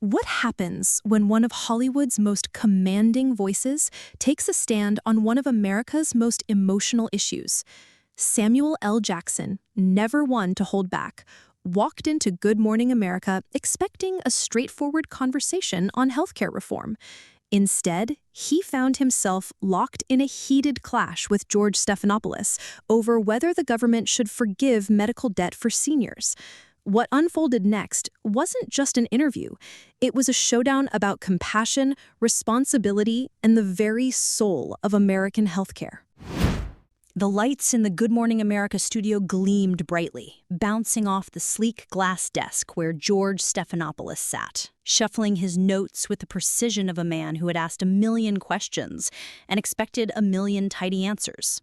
What happens when one of Hollywood's most commanding voices takes a stand on one of America's most emotional issues? Samuel L. Jackson, never one to hold back, walked into Good Morning America expecting a straightforward conversation on healthcare reform. Instead, he found himself locked in a heated clash with George Stephanopoulos over whether the government should forgive medical debt for seniors. What unfolded next wasn't just an interview. It was a showdown about compassion, responsibility, and the very soul of American healthcare. The lights in the Good Morning America studio gleamed brightly, bouncing off the sleek glass desk where George Stephanopoulos sat, shuffling his notes with the precision of a man who had asked a million questions and expected a million tidy answers.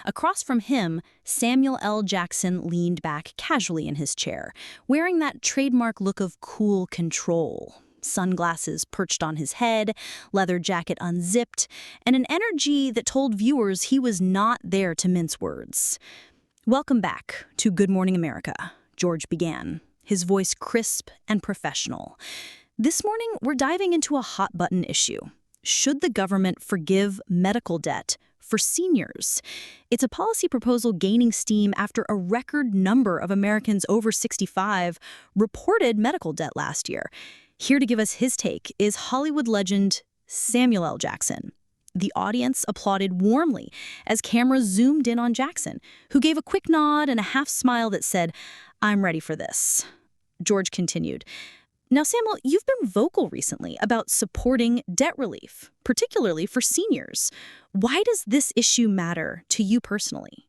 Across from him, Samuel L. Jackson leaned back casually in his chair, wearing that trademark look of cool control. Sunglasses perched on his head, leather jacket unzipped, and an energy that told viewers he was not there to mince words. "Welcome back to Good Morning America," George began, his voice crisp and professional. "This morning, we're diving into a hot-button issue. Should the government forgive medical debt for seniors? It's a policy proposal gaining steam after a record number of Americans over 65 reported medical debt last year. Here to give us his take is Hollywood legend Samuel L. Jackson. The audience applauded warmly as cameras zoomed in on Jackson, who gave a quick nod and a half smile that said, "I'm ready for this." George continued, "Now, Samuel, you've been vocal recently about supporting debt relief, particularly for seniors. Why does this issue matter to you personally?"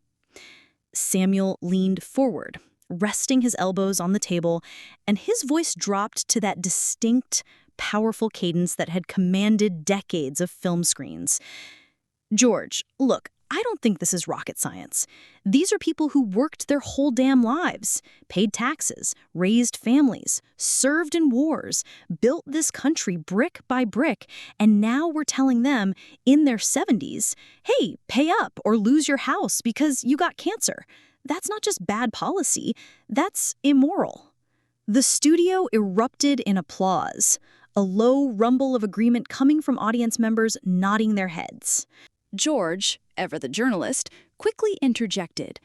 Samuel leaned forward, resting his elbows on the table, and his voice dropped to that distinct, powerful cadence that had commanded decades of film screens. "George, look, I don't think this is rocket science. These are people who worked their whole damn lives, paid taxes, raised families, served in wars, built this country brick by brick, and now we're telling them in their 70s, hey, pay up or lose your house because you got cancer. That's not just bad policy, that's immoral." The studio erupted in applause, a low rumble of agreement coming from audience members nodding their heads. George, ever the journalist, quickly interjected.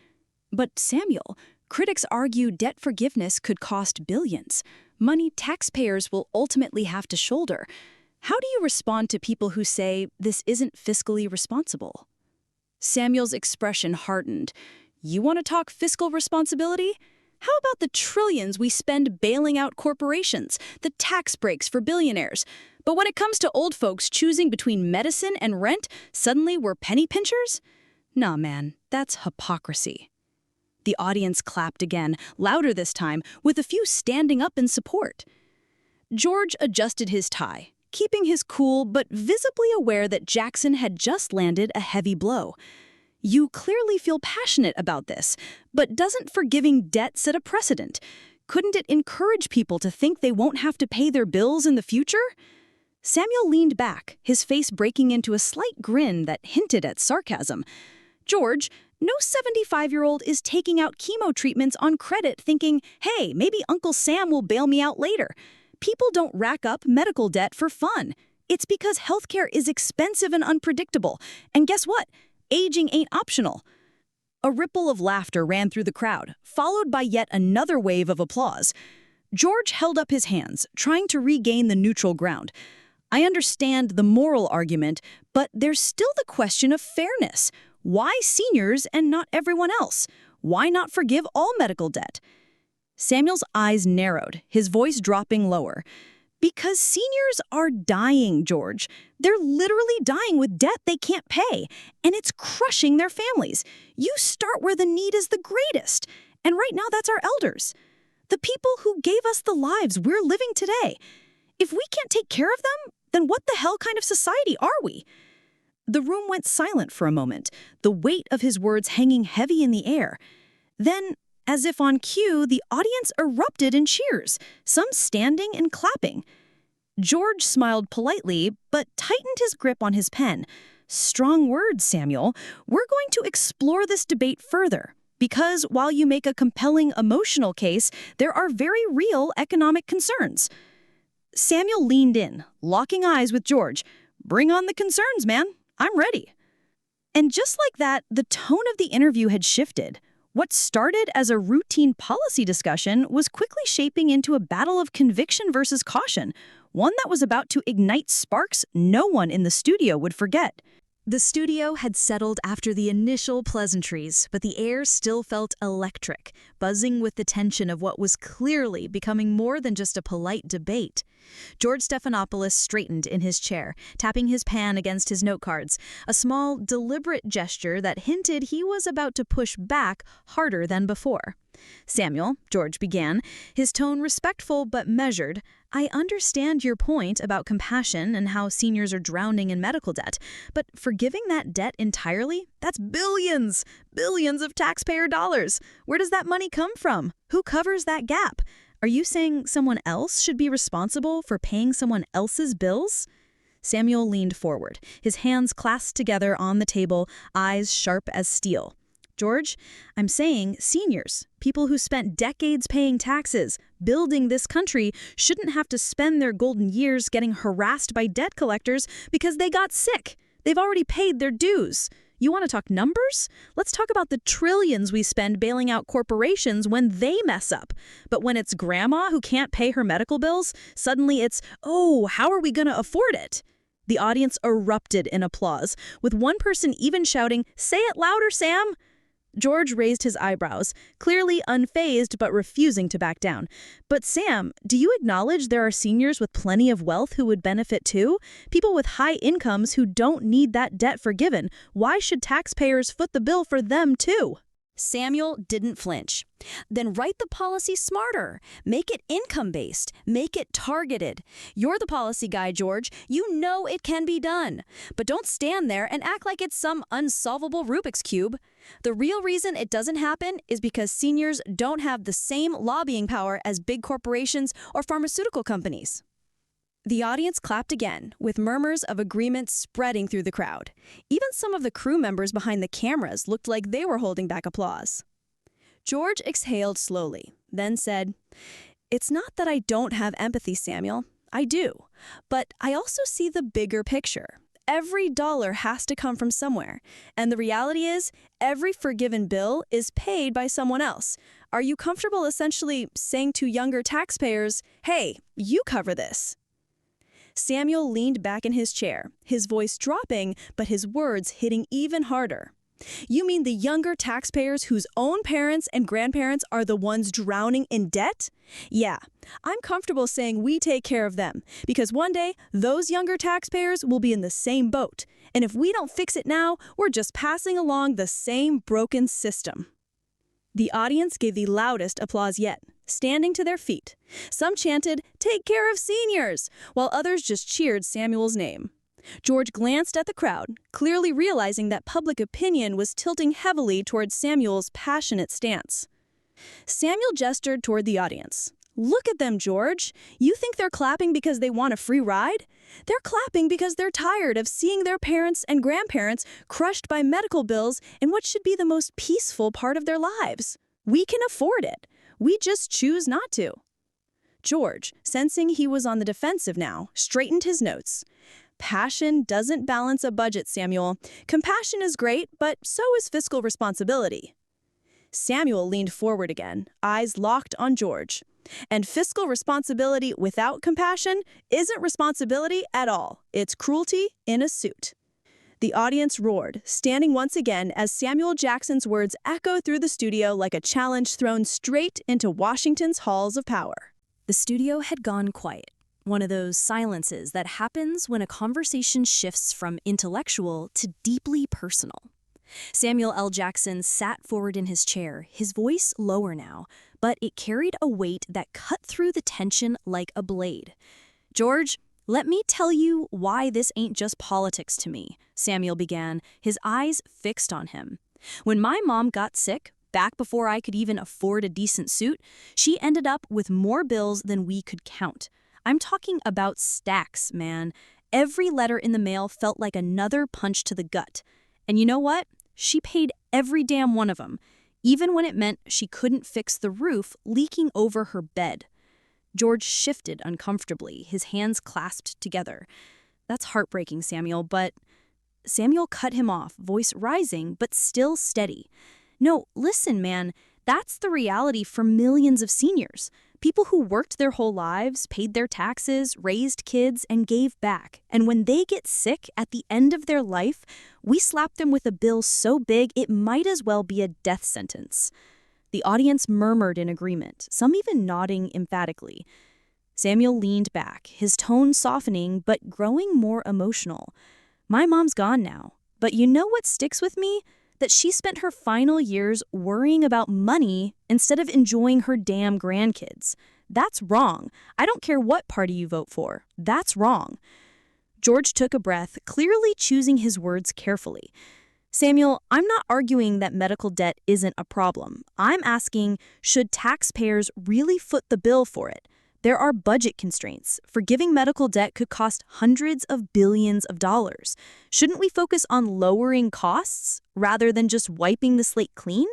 "But Samuel, critics argue debt forgiveness could cost billions, money taxpayers will ultimately have to shoulder. How do you respond to people who say this isn't fiscally responsible?" Samuel's expression hardened. "You want to talk fiscal responsibility? How about the trillions we spend bailing out corporations, the tax breaks for billionaires? But when it comes to old folks choosing between medicine and rent, suddenly we're penny pinchers? Nah, man, that's hypocrisy." The audience clapped again, louder this time, with a few standing up in support. George adjusted his tie, keeping his cool but visibly aware that Jackson had just landed a heavy blow. "You clearly feel passionate about this, but doesn't forgiving debt set a precedent? Couldn't it encourage people to think they won't have to pay their bills in the future?" Samuel leaned back, his face breaking into a slight grin that hinted at sarcasm. "George, no 75-year-old is taking out chemo treatments on credit thinking, hey, maybe Uncle Sam will bail me out later. People don't rack up medical debt for fun. It's because healthcare is expensive and unpredictable. And guess what? Aging ain't optional." A ripple of laughter ran through the crowd, followed by yet another wave of applause. George held up his hands, trying to regain the neutral ground. "I understand the moral argument, but there's still the question of fairness. Why seniors and not everyone else? Why not forgive all medical debt?" Samuel's eyes narrowed, his voice dropping lower. "Because seniors are dying, George. They're literally dying with debt they can't pay, and it's crushing their families. You start where the need is the greatest, and right now that's our elders. The people who gave us the lives we're living today. If we can't take care of them, then what the hell kind of society are we?" The room went silent for a moment, the weight of his words hanging heavy in the air. Then, as if on cue, the audience erupted in cheers, some standing and clapping. George smiled politely, but tightened his grip on his pen. "Strong words, Samuel. We're going to explore this debate further, because while you make a compelling emotional case, there are very real economic concerns." Samuel leaned in, locking eyes with George. "Bring on the concerns, man. I'm ready." And just like that, the tone of the interview had shifted. What started as a routine policy discussion was quickly shaping into a battle of conviction versus caution, one that was about to ignite sparks no one in the studio would forget. The studio had settled after the initial pleasantries, but the air still felt electric, buzzing with the tension of what was clearly becoming more than just a polite debate. George Stephanopoulos straightened in his chair, tapping his pan against his note cards, a small, deliberate gesture that hinted he was about to push back harder than before. "Samuel," George began, his tone respectful but measured, "I understand your point about compassion and how seniors are drowning in medical debt, but forgiving that debt entirely? That's billions! Billions of taxpayer dollars! Where does that money come from? Who covers that gap? Are you saying someone else should be responsible for paying someone else's bills?" Samuel leaned forward, his hands clasped together on the table, eyes sharp as steel. "George, I'm saying seniors, people who spent decades paying taxes, building this country, shouldn't have to spend their golden years getting harassed by debt collectors because they got sick. They've already paid their dues. You want to talk numbers? Let's talk about the trillions we spend bailing out corporations when they mess up. But when it's grandma who can't pay her medical bills, suddenly it's, oh, how are we going to afford it?" The audience erupted in applause, with one person even shouting, "Say it louder, Sam!" George raised his eyebrows, clearly unfazed but refusing to back down. "But Sam, do you acknowledge there are seniors with plenty of wealth who would benefit too? People with high incomes who don't need that debt forgiven. Why should taxpayers foot the bill for them too?" Samuel didn't flinch. "Then write the policy smarter. Make it income-based. Make it targeted. You're the policy guy, George. You know it can be done. But don't stand there and act like it's some unsolvable Rubik's Cube. The real reason it doesn't happen is because seniors don't have the same lobbying power as big corporations or pharmaceutical companies." The audience clapped again, with murmurs of agreement spreading through the crowd. Even some of the crew members behind the cameras looked like they were holding back applause. George exhaled slowly, then said, "It's not that I don't have empathy, Samuel. I do. But I also see the bigger picture. Every dollar has to come from somewhere. And the reality is, every forgiven bill is paid by someone else. Are you comfortable essentially saying to younger taxpayers, 'Hey, you cover this'?" Samuel leaned back in his chair, his voice dropping, but his words hitting even harder. "You mean the younger taxpayers whose own parents and grandparents are the ones drowning in debt? Yeah, I'm comfortable saying we take care of them, because one day those younger taxpayers will be in the same boat. And if we don't fix it now, we're just passing along the same broken system." The audience gave the loudest applause yet, standing to their feet. Some chanted, "Take care of seniors," while others just cheered Samuel's name. George glanced at the crowd, clearly realizing that public opinion was tilting heavily towards Samuel's passionate stance. Samuel gestured toward the audience. "Look at them, George. You think they're clapping because they want a free ride? They're clapping because they're tired of seeing their parents and grandparents crushed by medical bills in what should be the most peaceful part of their lives. We can afford it. We just choose not to." George, sensing he was on the defensive now, straightened his notes. "Passion doesn't balance a budget, Samuel. Compassion is great, but so is fiscal responsibility." Samuel leaned forward again, eyes locked on George. "And fiscal responsibility without compassion isn't responsibility at all. It's cruelty in a suit." The audience roared, standing once again as Samuel Jackson's words echoed through the studio like a challenge thrown straight into Washington's halls of power. The studio had gone quiet, one of those silences that happens when a conversation shifts from intellectual to deeply personal. Samuel L. Jackson sat forward in his chair, his voice lower now, but it carried a weight that cut through the tension like a blade. "George, let me tell you why this ain't just politics to me," Samuel began, his eyes fixed on him. "When my mom got sick, back before I could even afford a decent suit, she ended up with more bills than we could count. I'm talking about stacks, man. Every letter in the mail felt like another punch to the gut. And you know what? She paid every damn one of them, even when it meant she couldn't fix the roof leaking over her bed. George shifted uncomfortably, his hands clasped together. "That's heartbreaking, Samuel, but—" Samuel cut him off, voice rising, but still steady. "No, listen, man, that's the reality for millions of seniors. People who worked their whole lives, paid their taxes, raised kids, and gave back. And when they get sick at the end of their life, we slap them with a bill so big it might as well be a death sentence." The audience murmured in agreement, some even nodding emphatically. Samuel leaned back, his tone softening but growing more emotional. "My mom's gone now, but you know what sticks with me? That she spent her final years worrying about money instead of enjoying her damn grandkids. That's wrong. I don't care what party you vote for. That's wrong." George took a breath, clearly choosing his words carefully. "Samuel, I'm not arguing that medical debt isn't a problem. I'm asking, should taxpayers really foot the bill for it? There are budget constraints. Forgiving medical debt could cost hundreds of billions of dollars. Shouldn't we focus on lowering costs rather than just wiping the slate clean?"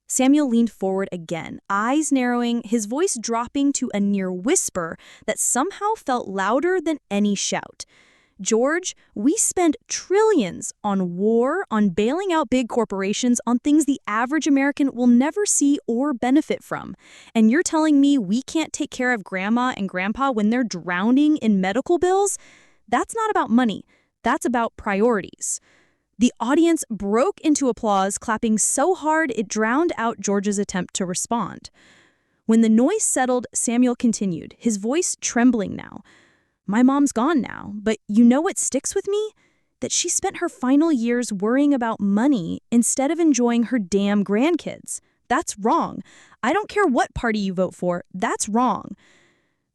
Samuel leaned forward again, eyes narrowing, his voice dropping to a near whisper that somehow felt louder than any shout. "George, we spend trillions on war, on bailing out big corporations, on things the average American will never see or benefit from. And you're telling me we can't take care of grandma and grandpa when they're drowning in medical bills? That's not about money. That's about priorities." The audience broke into applause, clapping so hard it drowned out George's attempt to respond. When the noise settled, Samuel continued, his voice trembling now. "My mom's gone now, but you know what sticks with me? That she spent her final years worrying about money instead of enjoying her damn grandkids. That's wrong. I don't care what party you vote for, that's wrong."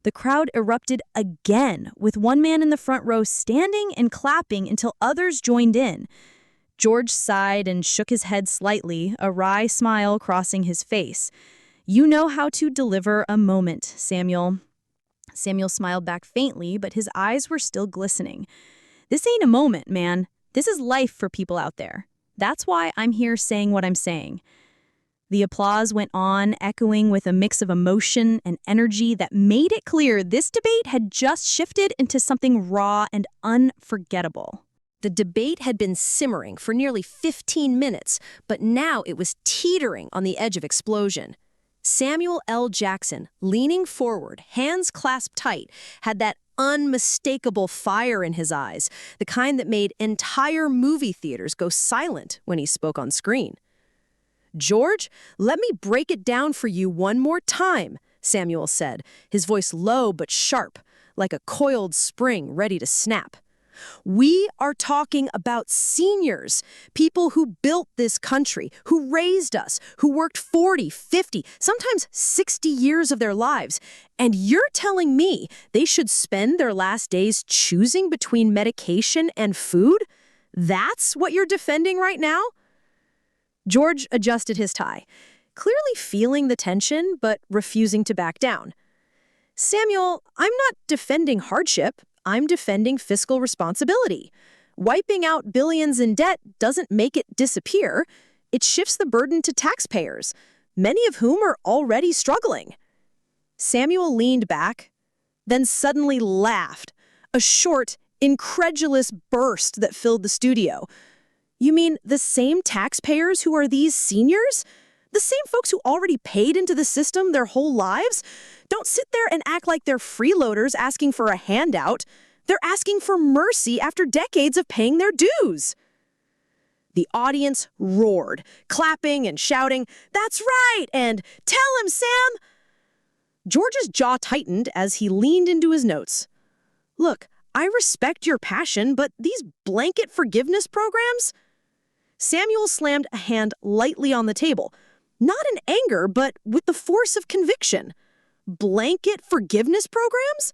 The crowd erupted again, with one man in the front row standing and clapping until others joined in. George sighed and shook his head slightly, a wry smile crossing his face. "You know how to deliver a moment, Samuel." Samuel smiled back faintly, but his eyes were still glistening. "This ain't a moment, man. This is life for people out there. That's why I'm here saying what I'm saying." The applause went on, echoing with a mix of emotion and energy that made it clear this debate had just shifted into something raw and unforgettable. The debate had been simmering for nearly 15 minutes, but now it was teetering on the edge of explosion. Samuel L. Jackson, leaning forward, hands clasped tight, had that unmistakable fire in his eyes, the kind that made entire movie theaters go silent when he spoke on screen. "George, let me break it down for you one more time," Samuel said, his voice low but sharp, like a coiled spring ready to snap. "We are talking about seniors, people who built this country, who raised us, who worked 40, 50, sometimes 60 years of their lives. And you're telling me they should spend their last days choosing between medication and food? That's what you're defending right now?" George adjusted his tie, clearly feeling the tension but refusing to back down. "Samuel, I'm not defending hardship. I'm defending fiscal responsibility. Wiping out billions in debt doesn't make it disappear. It shifts the burden to taxpayers, many of whom are already struggling." Samuel leaned back, then suddenly laughed, a short, incredulous burst that filled the studio. "You mean the same taxpayers who are these seniors? The same folks who already paid into the system their whole lives? Don't sit there and act like they're freeloaders asking for a handout. They're asking for mercy after decades of paying their dues." The audience roared, clapping and shouting, "That's right!" and "Tell him, Sam!" George's jaw tightened as he leaned into his notes. "Look, I respect your passion, but these blanket forgiveness programs?" Samuel slammed a hand lightly on the table, not in anger, but with the force of conviction. "Blanket forgiveness programs?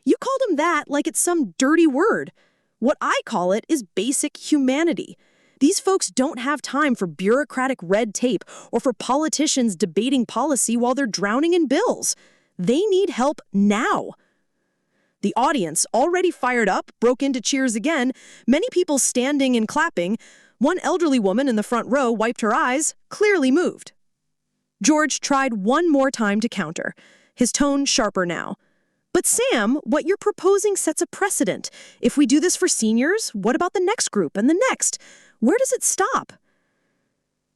You called them that like it's some dirty word. What I call it is basic humanity. These folks don't have time for bureaucratic red tape or for politicians debating policy while they're drowning in bills. They need help now." The audience, already fired up, broke into cheers again, many people standing and clapping. One elderly woman in the front row wiped her eyes, clearly moved. George tried one more time to counter. his tone sharper now. But Sam, what you're proposing sets a precedent. If we do this for seniors, what about the next group and the next? Where does it stop?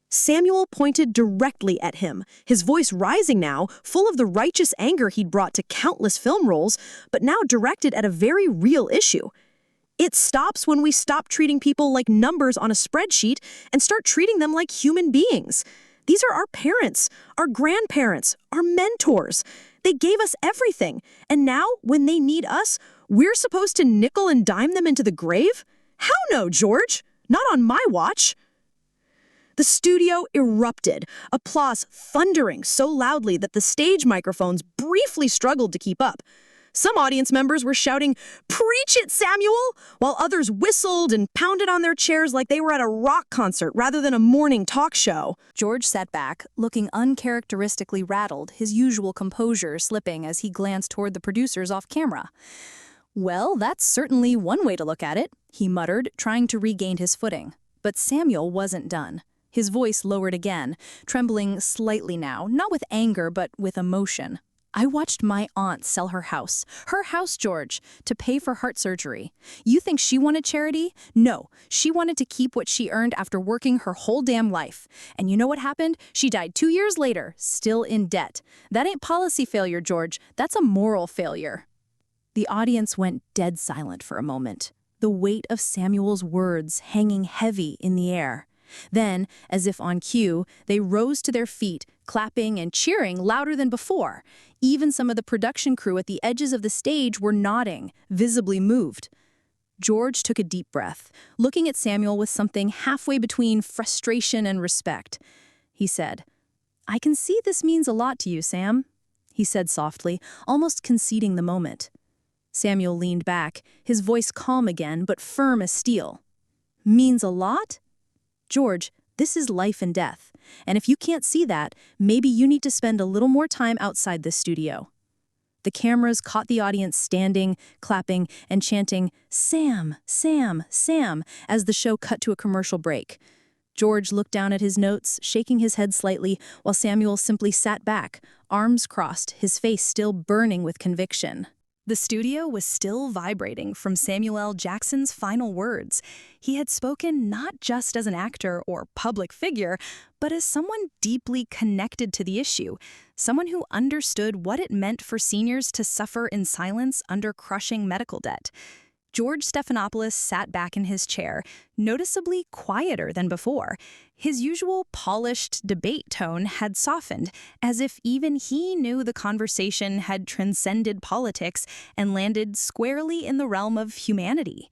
Samuel pointed directly at him, his voice rising now, full of the righteous anger he'd brought to countless film roles, but now directed at a very real issue. It stops when we stop treating people like numbers on a spreadsheet and start treating them like human beings. These are our parents, our grandparents, our mentors. They gave us everything, and now, when they need us, we're supposed to nickel and dime them into the grave? How no, George? Not on my watch. The studio erupted, applause thundering so loudly that the stage microphones briefly struggled to keep up. Some audience members were shouting, "Preach it, Samuel!" while others whistled and pounded on their chairs like they were at a rock concert rather than a morning talk show. George sat back, looking uncharacteristically rattled, his usual composure slipping as he glanced toward the producers off camera. "Well, that's certainly one way to look at it," he muttered, trying to regain his footing. But Samuel wasn't done. His voice lowered again, trembling slightly now, not with anger but with emotion. "I watched my aunt sell her house, George, to pay for heart surgery. You think she wanted charity? No, she wanted to keep what she earned after working her whole damn life. And you know what happened? She died 2 years later, still in debt. That ain't policy failure, George. That's a moral failure." The audience went dead silent for a moment, the weight of Samuel's words hanging heavy in the air. Then, as if on cue, they rose to their feet, clapping and cheering louder than before. Even some of the production crew at the edges of the stage were nodding, visibly moved. George took a deep breath, looking at Samuel with something halfway between frustration and respect. He said, "I can see this means a lot to you, Sam," he said softly, almost conceding the moment. Samuel leaned back, his voice calm again but firm as steel. "Means a lot? George, this is life and death, and if you can't see that, maybe you need to spend a little more time outside this studio." The cameras caught the audience standing, clapping, and chanting, "Sam, Sam, Sam," as the show cut to a commercial break. George looked down at his notes, shaking his head slightly, while Samuel simply sat back, arms crossed, his face still burning with conviction. The studio was still vibrating from Samuel L. Jackson's final words. He had spoken not just as an actor or public figure, but as someone deeply connected to the issue, someone who understood what it meant for seniors to suffer in silence under crushing medical debt. George Stephanopoulos sat back in his chair, noticeably quieter than before. His usual polished debate tone had softened, as if even he knew the conversation had transcended politics and landed squarely in the realm of humanity.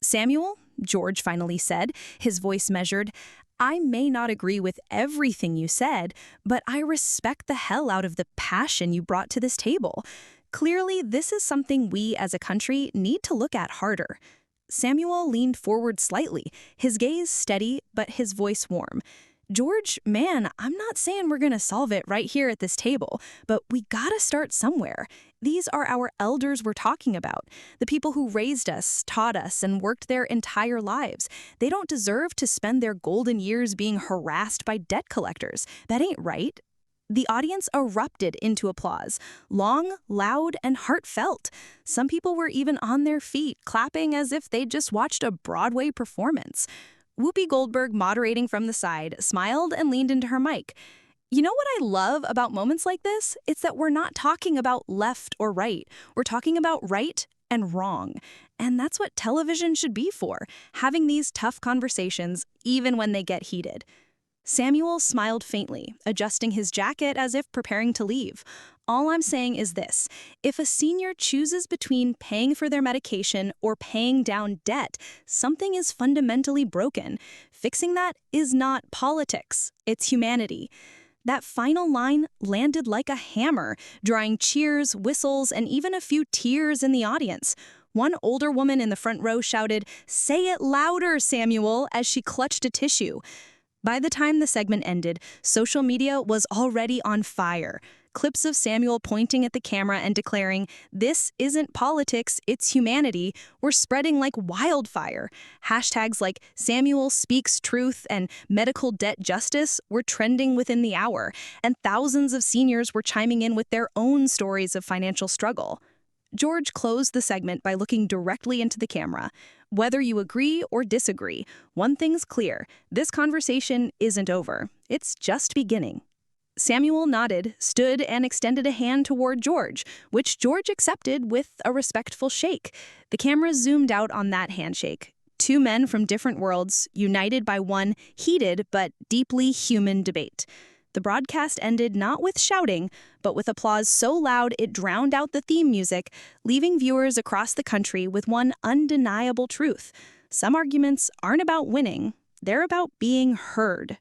"Samuel," George finally said, his voice measured, "I may not agree with everything you said, but I respect the hell out of the passion you brought to this table. Clearly, this is something we as a country need to look at harder." Samuel leaned forward slightly, his gaze steady but his voice warm. "George, man, I'm not saying we're gonna solve it right here at this table, but we gotta start somewhere. These are our elders we're talking about, the people who raised us, taught us, and worked their entire lives. They don't deserve to spend their golden years being harassed by debt collectors. That ain't right." The audience erupted into applause, long, loud, and heartfelt. Some people were even on their feet, clapping as if they'd just watched a Broadway performance. Whoopi Goldberg, moderating from the side, smiled and leaned into her mic. "You know what I love about moments like this? It's that we're not talking about left or right. We're talking about right and wrong. And that's what television should be for, having these tough conversations, even when they get heated." Samuel smiled faintly, adjusting his jacket as if preparing to leave. "All I'm saying is this: if a senior chooses between paying for their medication or paying down debt, something is fundamentally broken. Fixing that is not politics, it's humanity." That final line landed like a hammer, drawing cheers, whistles, and even a few tears in the audience. One older woman in the front row shouted, "Say it louder, Samuel," as she clutched a tissue. By the time the segment ended, social media was already on fire. Clips of Samuel pointing at the camera and declaring, "This isn't politics, it's humanity," were spreading like wildfire. Hashtags like Samuel Speaks Truth and Medical Debt Justice were trending within the hour, and thousands of seniors were chiming in with their own stories of financial struggle. George closed the segment by looking directly into the camera. Whether you agree or disagree, one thing's clear: this conversation isn't over. It's just beginning. Samuel nodded, stood, and extended a hand toward George, which George accepted with a respectful shake. The camera zoomed out on that handshake. Two men from different worlds, united by one heated but deeply human debate. The broadcast ended not with shouting, but with applause so loud it drowned out the theme music, leaving viewers across the country with one undeniable truth: some arguments aren't about winning, they're about being heard.